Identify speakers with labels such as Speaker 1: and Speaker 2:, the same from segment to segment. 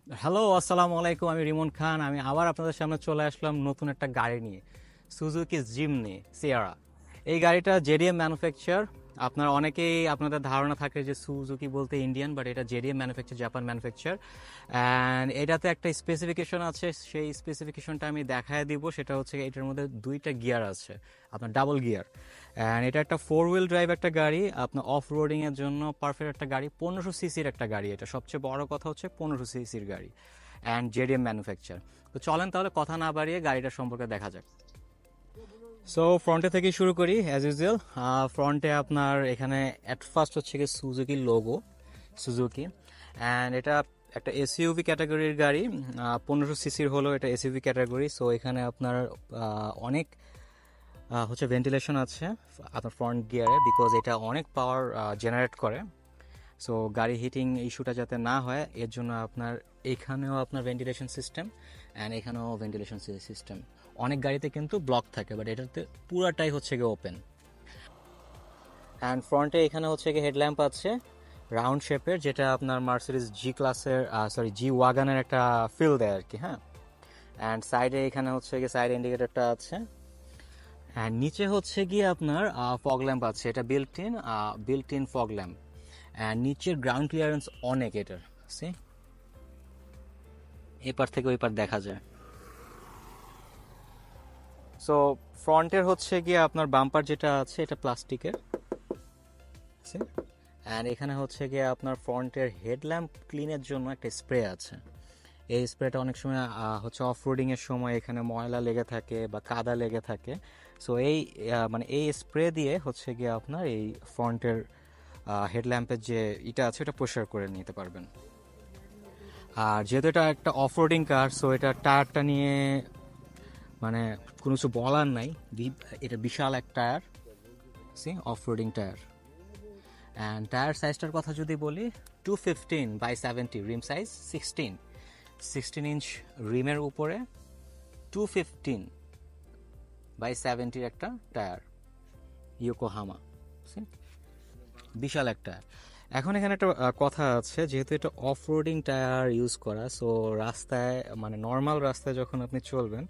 Speaker 1: Hello, আসসালামু আলাইকুম। আমি রিমন খান। আমি আবার আপনাদের সামনে চলে আসলাম নতুন একটা গাড়ি নিয়ে, সুজুকি জিমনি সিয়ারা। এই গাড়িটা জেডিএম ম্যানুফ্যাকচার। আপনারা অনেকেই আপনাদের ধারণা থাকে যে সুজুকি বলতে ইন্ডিয়ান, বাট এটা JDM manufacture, Japan manufacture. And এটাতে একটা স্পেসিফিকেশন আছে, সেই স্পেসিফিকেশনটা আমি দেখায় দিব। সেটা হচ্ছে এটার মধ্যে দুইটা গিয়ার আছে, আপনার ডাবল গিয়ার। অ্যান্ড এটা একটা 4 হুইল ড্রাইভ একটা গাড়ি, আপনার অফ রোডিংয়ের জন্য পারফেক্ট একটা গাড়ি। 1500 সিসির একটা গাড়ি। এটা সবচেয়ে বড় কথা হচ্ছে 1500 সিসির গাড়ি অ্যান্ড জেডিএম ম্যানুফ্যাকচার। তো চলেন তাহলে কথা না বাড়িয়ে গাড়িটা সম্পর্কে দেখা যাক। সো ফ্রন্টে থেকে শুরু করি অ্যাজ ইউজুয়াল। ফ্রন্টে আপনার এখানে অ্যাট ফার্স্ট হচ্ছে কি সুজুকির লোগো, সুজুকি। অ্যান্ড এটা একটা এসইউভি ক্যাটাগরির গাড়ি। 1500 সিসির হলো, এটা এসইউভি ক্যাটাগরি। সো এখানে আপনার অনেক হচ্ছে ভেন্টিলেশন আছে আপনার ফ্রন্ট গিয়ারে, বিকজ এটা অনেক পাওয়ার জেনারেট করে। সো গাড়ি হিটিং ইস্যুটা যাতে না হয় এর জন্য আপনার এখানেও আপনার ভেন্টিলেশন সিস্টেম অ্যান্ড এখানেও ভেন্টিলেশন সিস্টেম। অনেক গাড়িতে কিন্তু ব্লক থাকে, বাট এটাতে পুরাটাই হচ্ছে গিয়ে ওপেন। অ্যান্ড ফ্রন্টে এখানে হচ্ছে গিয়ে হেডল্যাম্প আছে রাউন্ড শেপের, যেটা আপনার মার্সিডিজ জি ক্লাসের, সরি জি ওয়াগানের একটা ফিল দেয় আর কি। হ্যাঁ, অ্যান্ড সাইডে এখানে হচ্ছে গিয়ে সাইড ইন্ডিকেটরটা আছে। অ্যান্ড নিচে হচ্ছে গিয়ে আপনার ফগ ল্যাম্প আছে, এটা built in fog lamp. And নিচের গ্রাউন্ড ক্লিয়ারেন্স অনেক এটার। সি, এপার থেকে ওই পার দেখা যায়। সো ফ্রন্টের হচ্ছে গিয়ে আপনার বাম্পার যেটা আছে এটা প্লাস্টিকের। অ্যান্ড এখানে হচ্ছে গিয়ে আপনার ফ্রন্টের হেডল্যাম্প ক্লিনের জন্য একটা স্প্রে আছে। এই স্প্রেটা অনেক সময় হচ্ছে অফ রোডিংয়ের সময় এখানে ময়লা লেগে থাকে বা কাদা লেগে থাকে। সো এই মানে এই স্প্রে দিয়ে হচ্ছে গিয়ে আপনার এই ফ্রন্টের হেডল্যাম্পের যে এটা আছে এটা পরিষ্কার করে নিতে পারবেন। আর যেহেতু এটা একটা অফ রোডিং কার, সো এটা টায়ারটা নিয়ে মানে কোনো কিছু বলার নাই। এটা বিশাল এক tyre, see off roading tyre. And tyre সাইজটার কথা যদি বলি, 215/70 রিম সাইজ, 16 ইঞ্চ রিমের উপরে 215/70 একটা টায়ার, ইয়োকোহামা। বিশাল একটা। এখন এখানে একটা কথা আছে, যেহেতু এটা অফ রোডিং টায়ার ইউজ করা, সো রাস্তায় মানে নর্মাল রাস্তায় যখন আপনি চলবেন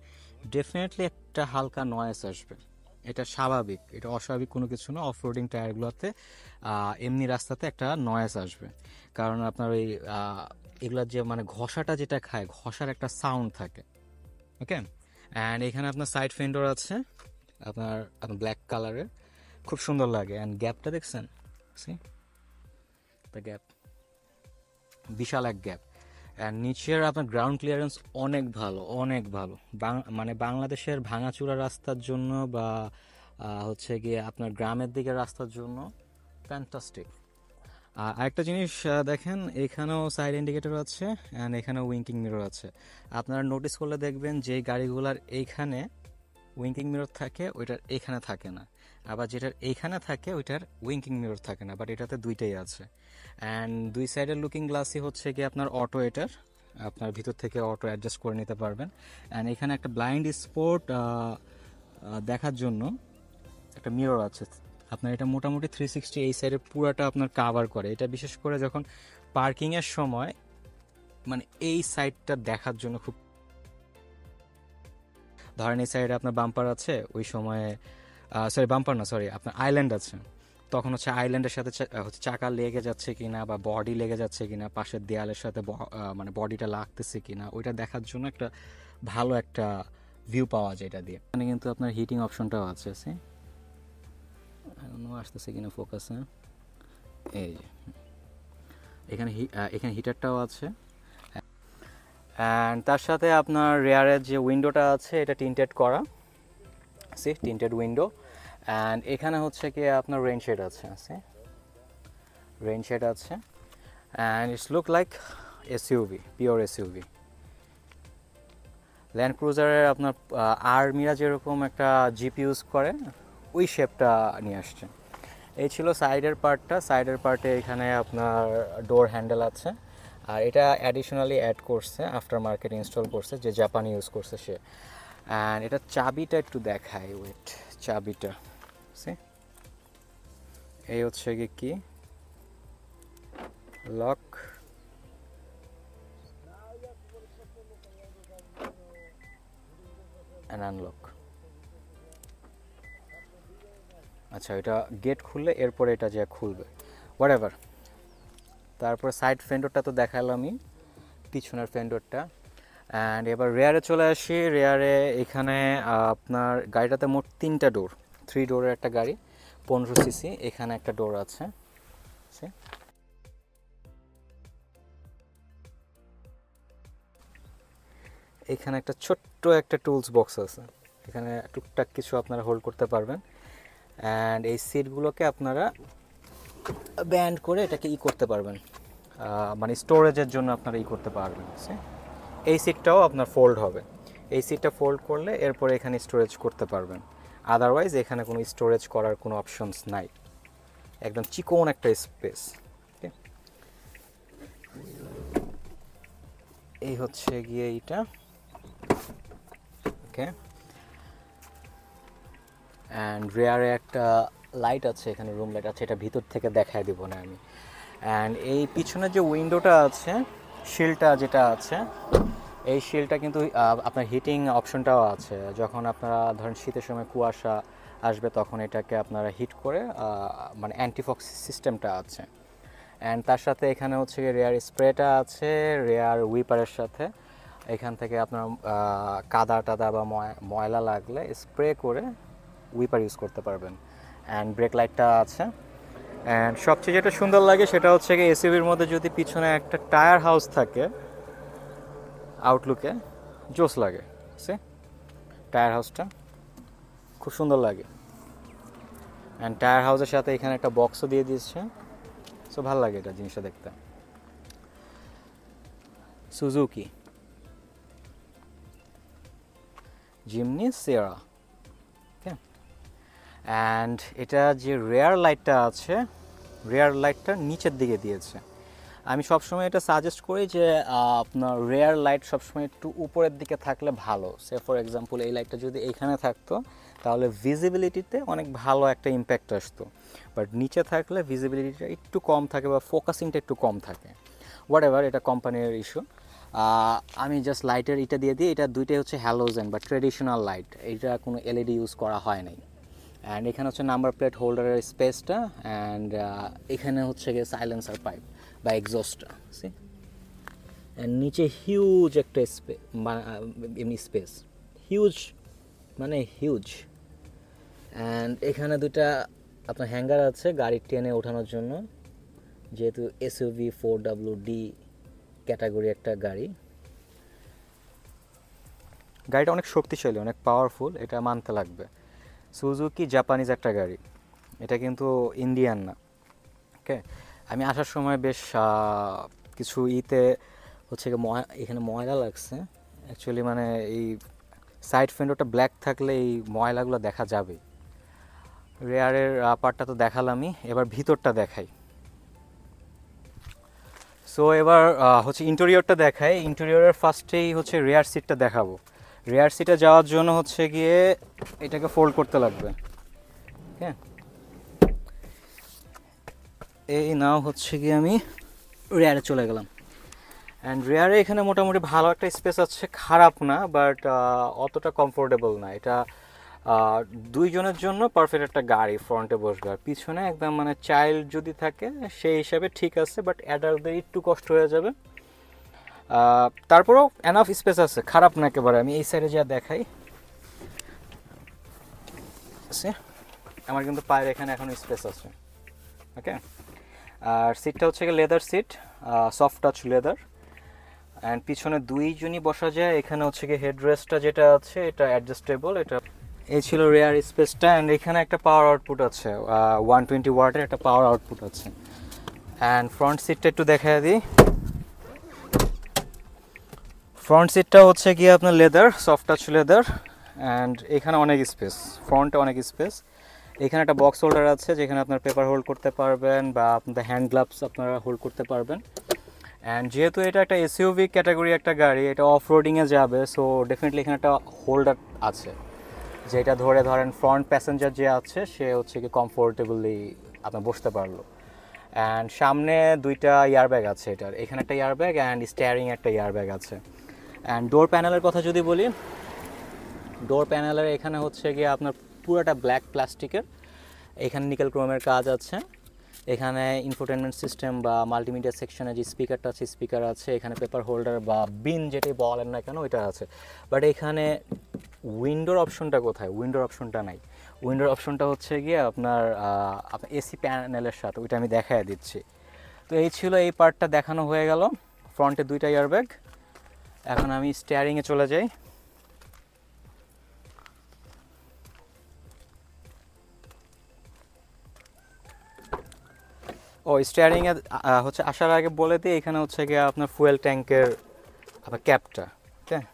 Speaker 1: ডেফিনেটলি একটা হালকা নয়েজ আসবে। এটা স্বাভাবিক, এটা অস্বাভাবিক কোনো কিছু না। অফ রোডিং টায়ারগুলোতে এমনি রাস্তাতে একটা নয়েজ আসবে, কারণ আপনার ওই এগুলার যে মানে ঘষাটা যেটা খায়, ঘষার একটা সাউন্ড থাকে। ওকে। অ্যান্ড এখানে আপনার সাইড ফেন্ডর আছে আপনার আপনার ব্ল্যাক কালারের, খুব সুন্দর লাগে। অ্যান্ড গ্যাপটা দেখছেন, সি দ্য গ্যাপ, বিশাল এক গ্যাপ। অ্যান্ড নিচের আপনার গ্রাউন্ড ক্লিয়ারেন্স অনেক ভালো, অনেক ভালো। মানে বাংলাদেশের ভাঙাচুরা রাস্তার জন্য বা হচ্ছে গিয়ে আপনার গ্রামের দিকের রাস্তার জন্য ফ্যান্টাস্টিক। আরেকটা জিনিস দেখেন, এখানেও সাইড ইন্ডিকেটর আছে অ্যান্ড এখানেও উইঙ্কিং মিরর আছে। আপনারা নোটিস করলে দেখবেন যে গাড়িগুলার এইখানে উইঙ্কিং মিরর থাকে, ওইটার এইখানে থাকে না। আবার যেটার এইখানে থাকে ওইটার উইঙ্কিং মিরর থাকে না, বাট এটাতে দুইটাই আছে। অ্যান্ড দুই সাইডের লুকিং গ্লাসই হচ্ছে কি আপনার অটো, এটার আপনার ভিতর থেকে অটো অ্যাডজাস্ট করে নিতে পারবেন। অ্যান্ড এখানে একটা ব্লাইন্ড স্পট দেখার জন্য একটা মিরর আছে আপনার। এটা মোটামুটি 360 এই সাইডে পুরাটা আপনার কাভার করে। এটা বিশেষ করে যখন পার্কিংয়ের সময় মানে এই সাইডটা দেখার জন্য খুব, ধরেন এই সাইডে আপনার বাম্পার আছে ওই সময়ে, সরি বাম্পার না, সরি আপনার আইল্যান্ড আছে, তখন হচ্ছে আইল্যান্ডের সাথে হচ্ছে চাকা লেগে যাচ্ছে কিনা বা বডি লেগে যাচ্ছে কিনা, পাশের দেয়ালের সাথে মানে বডিটা লাগতেছে কিনা, ওইটা দেখার জন্য একটা ভালো একটা ভিউ পাওয়া যায় এটা দিয়ে। মানে কিন্তু আপনার হিটিং অপশনটাও আছে, আসতেছে কিনা ফোকাসে, এই যে এখানে এখানে হিটারটাও আছে। অ্যান্ড তার সাথে আপনার রেয়ারের যে উইন্ডোটা আছে এটা টিন্টেড করা, টিন্টেড উইন্ডো। অ্যান্ড এখানে হচ্ছে কি আপনার রেইন শেড আছে, রেইন শেড আছে। And it's look like SUV, pure SUV. Land ক্রুজারের আপনার আর্মিরা যেরকম একটা জিপ ইউজ করে ওই শেপটা নিয়ে আসছে। এই ছিল সাইডের পার্টটা। সাইডের পার্টে এখানে আপনার ডোর হ্যান্ডেল আছে, আর এটা অ্যাডিশনালি অ্যাড করছে, আফটার মার্কেট ইনস্টল করছে, যে জাপানি ইউজ করছে সে। অ্যান্ড এটা চাবিটা একটু দেখায়, ওয়েট, চাবিটা সে এই হচ্ছে কি লক, অ্যান্ড আনলক। আচ্ছা, এটা গেট খুললে এরপরে এটা যে খুলবে, হোয়াটএভার। তারপরে সাইড ফেন্ডরটা তো দেখালামই, পিছনের ফেন্ডরটা। অ্যান্ড এবার রেয়ারে চলে আসি। রেয়ারে এখানে আপনার গাড়িটাতে মোট 3টা ডোর, 3 ডোরের একটা গাড়ি, 15 সিসি। এখানে একটা ডোর আছে, এখানে একটা ছোট্ট একটা টুলস বক্স আছে, এখানে টুকটাক কিছু আপনারা হোল্ড করতে পারবেন। অ্যান্ড এই সিটগুলোকে আপনারা ব্যান্ড করে এটাকে করতে পারবেন, মানে স্টোরেজের জন্য আপনারা করতে পারবেন। এই সিটটাও আপনার ফোল্ড হবে, এই সিটটা ফোল্ড করলে এরপরে এখানে স্টোরেজ করতে পারবেন। আদারওয়াইজ এখানে কোনো স্টোরেজ করার কোনো অপশনস নাই, একদম চিকন একটা স্পেস। এই হচ্ছে গিয়ে এইটা, ওকে। অ্যান্ড রেয়ারে একটা লাইট আছে, এখানে রুম লাইট আছে, এটা ভিতর থেকে দেখায় দিব না আমি। অ্যান্ড এই পিছনে যে উইন্ডোটা আছে, শিলটা যেটা আছে, এই শিলটা কিন্তু আপনার হিটিং অপশনটাও আছে। যখন আপনারা ধরেন শীতের সময় কুয়াশা আসবে তখন এটাকে আপনারা হিট করে, মানে অ্যান্টিফক্স সিস্টেমটা আছে। অ্যান্ড তার সাথে এখানে হচ্ছে রেয়ার স্প্রেটা আছে, রেয়ার উইপারের সাথে। এখান থেকে আপনার কাদা টাদা বা ময়লা লাগলে স্প্রে করে উইপার ইউজ করতে পারবেন। অ্যান্ড ব্রেক লাইটটা আছে। অ্যান্ড সবচেয়ে যেটা সুন্দর লাগে সেটা হচ্ছে কি, এসইউভির মধ্যে যদি পিছনে একটা টায়ার হাউস থাকে আউটলুকে, জোস লাগে। সে টায়ার হাউসটা খুব সুন্দর লাগে। অ্যান্ড টায়ার হাউসের সাথে এখানে একটা বক্সও দিয়ে দিচ্ছে, সো ভালো লাগে এটা জিনিসটা দেখতে। Suzuki Gemini Sierra, okay. And এটা যে রেয়ার লাইটটা আছে, রেয়ার লাইটটা নিচের দিকে দিয়েছে। আমি সবসময় এটা সাজেস্ট করি যে আপনার রেয়ার লাইট সবসময় একটু উপরের দিকে থাকলে ভালো। সে ফর এক্সাম্পল এই লাইটটা যদি এইখানে থাকতো তাহলে ভিজিবিলিটিতে অনেক ভালো একটা ইম্প্যাক্ট আসতো, বাট নিচে থাকলে ভিজিবিলিটিটা একটু কম থাকে বা ফোকাসিংটা একটু কম থাকে। হোয়াটএভার, এটা কোম্পানির ইস্যু। আমি জাস্ট লাইটের এটা দিয়ে দিই, এটা দুইটাই হচ্ছে হ্যালোজেন বা ট্রেডিশনাল লাইট, এটা কোনো এলইডি ইউজ করা হয় নাই। অ্যান্ড এখানে হচ্ছে নাম্বার প্লেট হোল্ডারের স্পেসটা, অ্যান্ড এখানে হচ্ছে গিয়ে সাইলেন্সার পাইপ বা এক্সস্টটা, অ্যান্ড নিচে হিউজ একটা এমনি স্পেস, হিউজ মানে হিউজ। অ্যান্ড এখানে দুটা আপনার হ্যাঙ্গার আছে গাড়ি টেনে ওঠানোর জন্য, যেহেতু এসইউভি 4WD ক্যাটাগরি একটা গাড়ি। গাড়িটা অনেক শক্তিশালী, অনেক পাওয়ারফুল, এটা মানতে লাগবে। সুজুকি জাপানিজ একটা গাড়ি, এটা কিন্তু ইন্ডিয়ান না, ওকে। আমি আসার সময় বেশ কিছু হচ্ছে এখানে ময়লা লাগছে অ্যাকচুয়ালি, মানে এই সাইড ফেন্ডরটা ব্ল্যাক থাকলে এই ময়লাগুলো দেখা যাবে। রেয়ারের পার্টটা তো দেখালামই, এবার ভিতরটা দেখাই। সো এবার হচ্ছে ইন্টেরিয়রটা দেখাই। ইন্টেরিয়রের ফার্স্টেই হচ্ছে রেয়ার সিটটা দেখাবো। রেয়ার সিটে যাওয়ার জন্য হচ্ছে গিয়ে এটাকে ফোল্ড করতে লাগবে, হ্যাঁ। এই নাও হচ্ছে গিয়ে আমি রেয়ারে চলে গেলাম। অ্যান্ড রেয়ারে এখানে মোটামুটি ভালো একটা স্পেস আছে, খারাপ না, বাট অতটা কমফোর্টেবল না। এটা দুইজনের জন্য পারফেক্ট একটা গাড়ি, ফ্রন্টে বসবে। আর পিছনে একদম মানে চাইল্ড যদি থাকে সেই হিসাবে ঠিক আছে, বাট অ্যাডাল্টদের একটু কষ্ট হয়ে যাবে। তারপরেও এনাফ স্পেস আছে, খারাপ না একেবারে। আমি এই সাইডে যা দেখাই, আমার কিন্তু পায়ের এখানে এখন স্পেস আছে, ওকে। আর সিটটা হচ্ছে leather seat, soft touch leather. And পিছনে দুইজনই বসা যায়। এখানে হচ্ছে কি হেডরেস্টটা যেটা আছে এটা অ্যাডজাস্টেবল। এটা এই ছিল রেয়ার স্পেসটা। অ্যান্ড এখানে একটা পাওয়ার আউটপুট আছে, 120 ওয়াটের একটা পাওয়ার আউটপুট আছে। অ্যান্ড ফ্রন্ট সিটটা একটু দেখাই দিই। ফ্রন্ট সিটটা হচ্ছে কি আপনার leather, soft touch leather. And এখানে অনেক স্পেস, ফ্রন্টে অনেক স্পেস। এখানে একটা বক্স হোল্ডার আছে যেখানে আপনার পেপার হোল্ড করতে পারবেন বা আপনাদের হ্যান্ড গ্লাভস আপনারা হোল্ড করতে পারবেন। অ্যান্ড যেহেতু এটা একটা এসইউভি ক্যাটাগরি একটা গাড়ি, এটা অফ রোডিংয়ে যাবে, সো ডেফিনেটলি এখানে একটা হোল্ডার আছে যেটা ধরেন ফ্রন্ট প্যাসেঞ্জার যে আছে সে হচ্ছে কি কমফোর্টেবলি আপনার বসতে পারলো। অ্যান্ড সামনে দুইটা ইয়ারব্যাগ আছে এটার, এখানে একটা ইয়ারব্যাগ অ্যান্ড স্টিয়ারিং একটা ইয়ারব্যাগ আছে। অ্যান্ড ডোর প্যানেলের কথা যদি বলি, ডোর প্যানেলের এখানে হচ্ছে গিয়ে আপনার পুরোটা ব্ল্যাক প্লাস্টিকের, এখানে নিকেল ক্রোমের কাজ আছে। এখানে ইনফোটেনমেন্ট সিস্টেম বা মাল্টিমিডিয়া সেকশনে যে স্পিকারটা আছে, স্পিকার আছে। এখানে পেপার হোল্ডার বা বিন যেটাই বলেন না কেন ওইটা আছে। বাট এখানে উইন্ডোর অপশনটা কোথায়? উইন্ডোর অপশনটা নাই। উইন্ডোর অপশনটা হচ্ছে গিয়ে আপনার এসি প্যানেলের সাথে, ওইটা আমি দেখায় দিচ্ছি। তো এই ছিল, এই পার্টটা দেখানো হয়ে গেল। ফ্রন্টে 2টা এয়ারব্যাগ। এখন আমি স্টিয়ারিংয়ে চলে যাই। ও স্টিয়ারিংয়ে হচ্ছে আসার আগে বলে দিই, এখানে হচ্ছে গিয়ে আপনার ফুয়েল ট্যাঙ্কের আপনার ক্যাপটা, ঠিক আছে,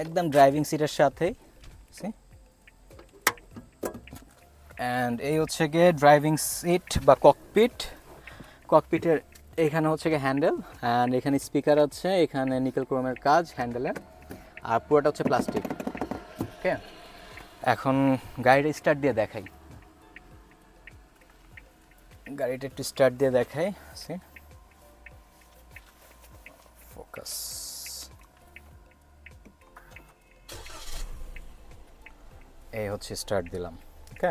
Speaker 1: একদম ড্রাইভিং সিটের সাথেই। অ্যান্ড এই হচ্ছে গিয়ে ড্রাইভিং সিট বা ককপিট। ককপিটের এখানে হচ্ছে গিয়ে হ্যান্ডেল, অ্যান্ড এখানে স্পিকার আছে, এখানে নিকেল ক্রোমের কাজ হ্যান্ডেলের, আর পুরোটা হচ্ছে প্লাস্টিক। ওকে, এখন গাড়িটা স্টার্ট দিয়ে দেখাই। গাড়িটা একটু স্টার্ট দিয়ে দেখাই। ফোকাস। এই হচ্ছে স্টার্ট দিলাম। ওকে,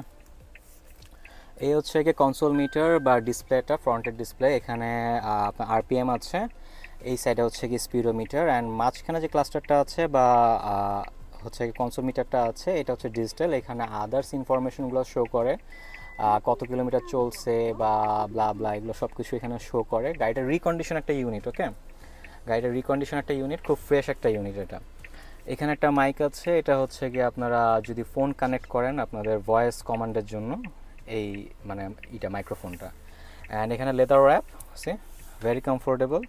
Speaker 1: এই হচ্ছে কি কনসোল মিটার বা ডিসপ্লেটা, ফ্রন্টের ডিসপ্লে। এখানে আপনার আরপিএম আছে, এই সাইডে হচ্ছে কি স্পিডোমিটার, অ্যান্ড মাঝখানে যে ক্লাস্টারটা আছে বা হচ্ছে কনসোল মিটারটা আছে, এটা হচ্ছে ডিজিটাল। এখানে আদার্স ইনফরমেশনগুলো শো করে, কত কিলোমিটার চলছে বা ব্লা ব্লা, এগুলো সব কিছু এখানে শো করে। গাড়িটার রিকন্ডিশন একটা ইউনিট। ওকে, গাড়িটার রিকন্ডিশন একটা ইউনিট, খুব ফ্রেশ একটা ইউনিট এটা। এখানে একটা মাইক আছে, এটা হচ্ছে গিয়ে আপনারা যদি ফোন কানেক্ট করেন আপনাদের ভয়েস কমান্ডের জন্য, এই মানে এটা মাইক্রোফোনটা। অ্যান্ড এখানে লেদার র্যাপ আছে, ভেরি কমফোর্টেবল।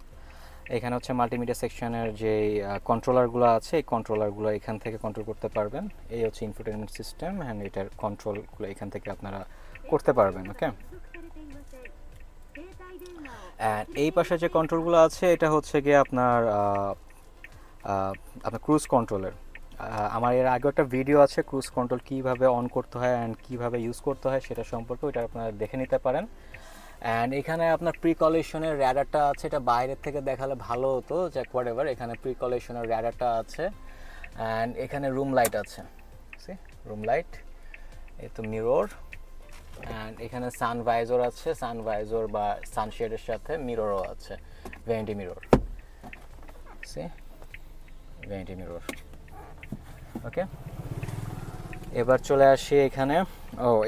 Speaker 1: এখানে হচ্ছে মাল্টিমিডিয়া সেকশনের যে কন্ট্রোলারগুলো আছে, এই কন্ট্রোলারগুলো এখান থেকে কন্ট্রোল করতে পারবেন। এই হচ্ছে ইনফোটেনমেন্ট সিস্টেম, অ্যান্ড এটার কন্ট্রোলগুলো এখান থেকে আপনারা করতে পারবেন। ওকে, অ্যান্ড এই পাশে যে কন্ট্রোলগুলো আছে, এটা হচ্ছে গিয়ে আপনার আপনার ক্রুজ কন্ট্রোলের। আমার এর আগে একটা ভিডিও আছে ক্রুজ কন্ট্রোল কীভাবে অন করতে হয় অ্যান্ড কীভাবে ইউজ করতে হয় সেটা সম্পর্কে, ওইটা আপনারা দেখে নিতে পারেন। অ্যান্ড এখানে আপনার প্রিকলেশনের র্যাডারটা আছে, এটা বাইরের থেকে দেখালে ভালো হতো, যে হোয়াটএভার। এখানে প্রিকলেশনের র্যাডারটা আছে, অ্যান্ড এখানে রুম লাইট আছে, রুম লাইট। এই তো মিরর, অ্যান্ড এখানে সানভাইজর আছে, সানভাইজর বা সানশেডের সাথে মিররও আছে, ভেন্টি মিরর, ভেন্টি মিরর। ওকে, এবার চলে আসি এখানে।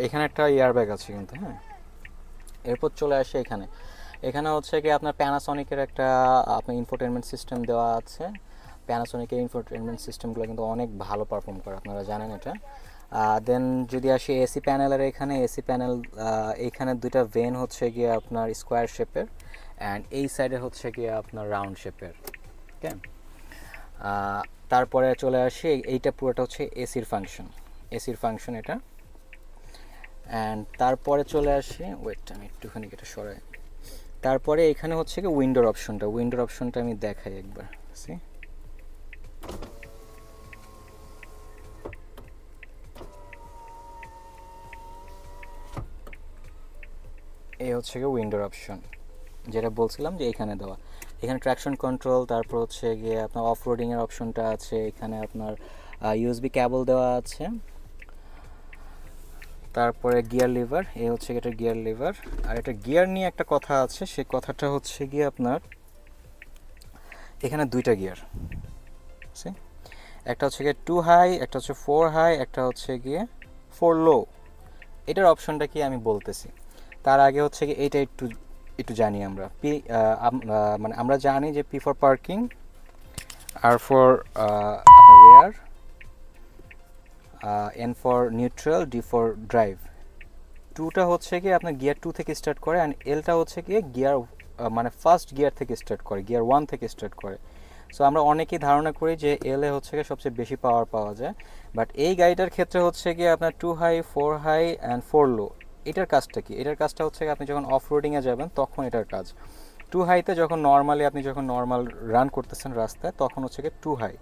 Speaker 1: এখানে একটা এয়ারব্যাগ আছে কিন্তু, হ্যাঁ। এরপর চলে আসি এখানে। এখানে হচ্ছে কি আপনার প্যানাসনিকের একটা আপনার ইনফোটেনমেন্ট সিস্টেম দেওয়া আছে। প্যানাসনিকের ইনফোটেনমেন্ট সিস্টেমগুলো কিন্তু অনেক ভালো পারফর্ম করে, আপনারা জানেন এটা। দেন যদি আসি এসি প্যানেলের, এখানে এসি প্যানেল, এইখানে 2টা ভেন হচ্ছে গিয়ে আপনার স্কোয়ার শেপের, অ্যান্ড এই সাইডে হচ্ছে গিয়ে আপনার রাউন্ড শেপের। ওকে, তারপরে চলে আসি, এইটা পুরোটা হচ্ছে এসির ফাংশন এটা। অ্যান্ড তারপরে চলে আসি, ওয়েট আমি একটুখানি এটা সরাই। তারপরে এখানে হচ্ছে কি উইন্ডোর অপশনটা আমি দেখাই একবার। এই হচ্ছে কি উইন্ডোর অপশন, যেটা বলছিলাম যে এখানে দেওয়া। এখানে ট্র্যাকশন কন্ট্রোল, তারপর হচ্ছে গিয়ে আপনার অফ রোডিংয়ের অপশনটা আছে। এখানে আপনার ইউএসবি কেবল দেওয়া আছে। তারপরে গিয়ার লিভার, এই হচ্ছে এটা গিয়ার লিভার। আর এটা গিয়ার নিয়ে একটা কথা আছে, সেই কথাটা হচ্ছে গিয়ে আপনার এখানে 2টা গিয়ার, একটা হচ্ছে গিয়ে 2 হাই, একটা হচ্ছে 4 হাই, একটা হচ্ছে গিয়ে 4 লো। এটার অপশনটা কি আমি বলতেছি, তার আগে হচ্ছে কি এটা একটু জানি আমরা। মানে আমরা জানি যে P for parking, R for আপনার rear, N for neutral, D for drive. 2টা হচ্ছে কি আপনার গিয়ার 2 থেকে স্টার্ট করে, অ্যান্ড এলটা হচ্ছে গিয়ে গিয়ার মানে ফার্স্ট গিয়ার থেকে স্টার্ট করে, গিয়ার 1 থেকে স্টার্ট করে। সো আমরা অনেকেই ধারণা করি যে এলে হচ্ছে গিয়ে সবচেয়ে বেশি পাওয়ার পাওয়া যায়, বাট এই গাড়িটার ক্ষেত্রে হচ্ছে গিয়ে আপনার 2 হাই, 4 হাই অ্যান্ড 4 লো। এটার কাজটা কি? এটার কাজটা হচ্ছে আপনি যখন অফ রোডিংয়ে যাবেন তখন এটার কাজ। 2 হাইতে যখন নর্মালি আপনি যখন নর্মাল রান করতেছেন রাস্তায়, তখন হচ্ছে গিয়ে 2 হাই।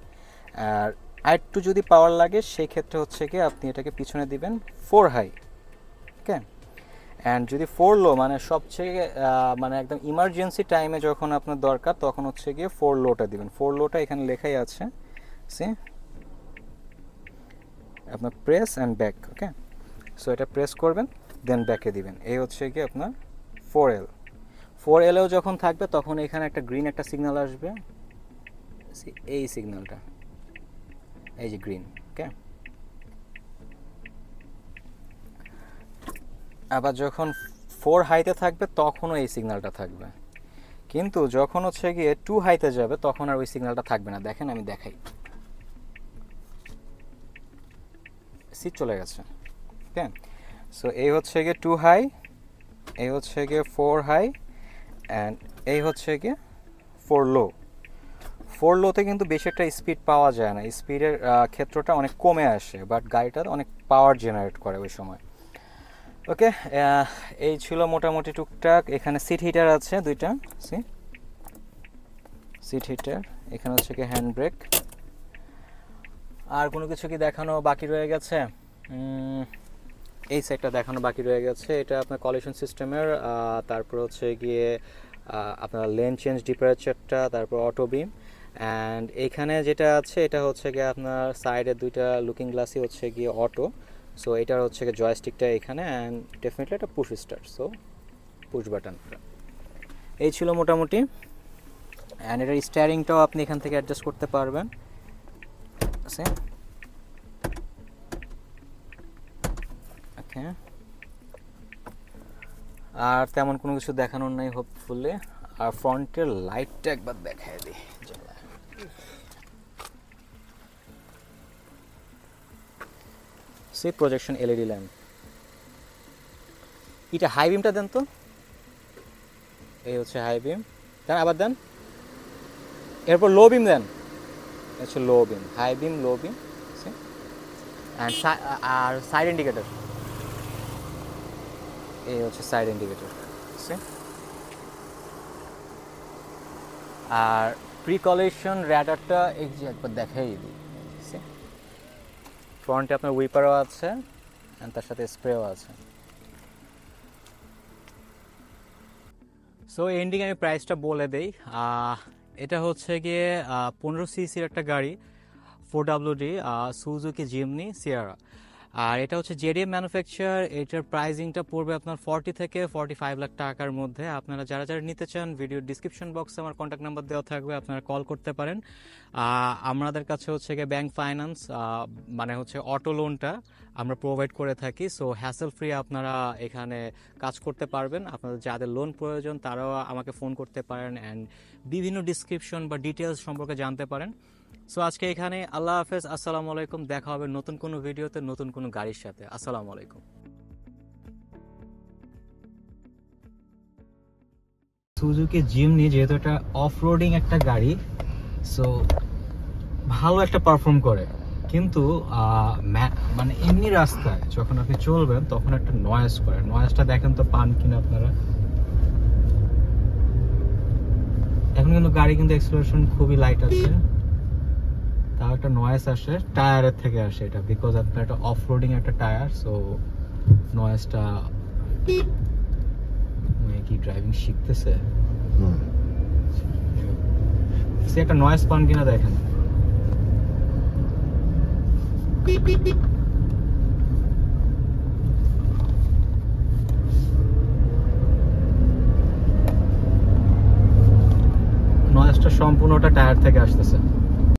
Speaker 1: আর একটু যদি পাওয়ার লাগে সেই ক্ষেত্রে হচ্ছে গিয়ে আপনি এটাকে পিছনে দিবেন 4 হাই। ওকে, অ্যান্ড যদি 4 লো মানে সবচেয়ে মানে একদম ইমার্জেন্সি টাইমে যখন আপনার দরকার, তখন হচ্ছে গিয়ে 4 লোটা দিবেন। 4 লোটা এখানে লেখাই আছে, সি আপনার press and back, okay. So এটা প্রেস করবেন, দেন ব্যাকে দিবেন। এই হচ্ছে কি আপনার 4L। 4L-এও যখন থাকবে তখন এখানে একটা গ্রিন একটা সিগন্যাল আসবে, এই সিগন্যালটা, এই যে গ্রিন, ওকে। আবার যখন 4 হাইতে থাকবে তখনও এই সিগন্যালটা থাকবে, কিন্তু যখন হচ্ছে গিয়ে 2 হাইতে যাবে তখন আর ওই সিগন্যালটা থাকবে না। দেখেন আমি দেখাই, সিট চলে গেছে, ওকে। সো এই হচ্ছে গিয়ে 2 হাই, এই হচ্ছে গিয়ে 4 হাই, অ্যান্ড এই হচ্ছে গিয়ে 4 লো। 4 লোতে কিন্তু বেশি একটা স্পিড পাওয়া যায় না, স্পিডের ক্ষেত্রটা অনেক কমে আসে, বাট গাড়িটা অনেক পাওয়ার জেনারেট করে ওই সময়, ওকে। এই ছিল মোটামুটি টুকটাক। এখানে সিট হিটার আছে দুইটা, সিট হিটার। এখানে হচ্ছে কি হ্যান্ড ব্রেক। আর কোনো কিছু কি দেখানো বাকি রয়ে গেছে? এই সাইডটা দেখানো বাকি রয়ে গেছে। এটা আপনার কলিশন সিস্টেমের, তারপর হচ্ছে গিয়ে আপনার লেন চেঞ্জ ডিপারেচারটা, তারপর অটো বিম, অ্যান্ড এখানে যেটা আছে এটা হচ্ছে গিয়ে আপনার সাইডের দুইটা লুকিং গ্লাসই হচ্ছে গিয়ে অটো। সো এটার হচ্ছে গিয়ে জয়স্টিকটা এখানে, অ্যান্ড ডেফিনেটলি একটা push start, so push button. এই ছিল মোটামুটি। অ্যান্ড এটার স্টিয়ারিংটাও আপনি এখান থেকে অ্যাডজাস্ট করতে পারবেন, আছে, ওকে। আর তেমন কোনো কিছু দেখানোর নাই হোপফুলি। আর ফ্রন্টের লাইটটা একবার দেখায় দিই। সে প্রজেকশন এলইডি ল্যাম্প। এটা হাই বিমটা দেন তো, এই হচ্ছে হাই বিম, দেন আবার দেন, এরপর লো বিম দেন, হচ্ছে low beam, high beam, low beam, and আর সাইড ইন্ডিকেটর, এই হচ্ছে সাইড ইন্ডিকেটর, আর প্রিকলেশন র্যাডারটা এই যে একবার দেখাই দিই। ফ্রন্টে আপনার উইপারও আছে, অ্যান্ড তার সাথে স্প্রেও আছে। সো এন্ডিং আমি প্রাইসটা বলে দেই। এটা হচ্ছে গিয়ে 15 সিসির একটা গাড়ি, 4WD সুজুকি জিমনি সিয়েরা। আর এটা হচ্ছে জেডিএম ম্যানুফ্যাকচার। এটার প্রাইসিংটা পড়বে আপনার 40 থেকে 45 লাখ টাকার মধ্যে। আপনারা যারা যারা নিতে চান, ভিডিওর ডিসক্রিপশন বক্সে আমার কন্ট্যাক্ট নাম্বার দেওয়া থাকবে, আপনারা কল করতে পারেন। আমাদের কাছে হচ্ছে গিয়ে ব্যাংক ফাইন্যান্স, মানে হচ্ছে অটো লোনটা আমরা প্রোভাইড করে থাকি। সো হ্যাসেল ফ্রি আপনারা এখানে কাজ করতে পারবেন। আপনাদের যাদের লোন প্রয়োজন তারাও আমাকে ফোন করতে পারেন, অ্যান্ড বিভিন্ন ডিসক্রিপশন বা ডিটেলস সম্পর্কে জানতে পারেন। সো আজকে এখানে, আল্লাহ হাফেজ, আসসালামু আলাইকুম। দেখা হবে নতুন কোনো ভিডিওতে নতুন কোনো গাড়ির সাথে। আসসালামু আলাইকুম। সুজুকি জিমনি যেহেতু একটা অফ রোডিং একটা গাড়ি, সো ভালো একটা পারফর্ম করে, কিন্তু মানে এমনি রাস্তায় যখন আপনি চলবেন তখন একটা নয়েজ করে। নয়েজটা দেখেন তো পান কিনা আপনারা। এখন কিন্তু গাড়ি কিন্তু এক্সেলারেশন খুবই লাইট আছে, তাও একটা নয়েজ আসে, টায়ারের থেকে আসে এটা, বিকজ আপনার একটা অফ রোডিং একটা টায়ার। সো নয়েজটা, কি ড্রাইভিং শিখতেছে, সে একটা নয়েজ পান কিনা দেখেন। নয়েজটা সম্পূর্ণটা টায়ার থেকে আসতেছে।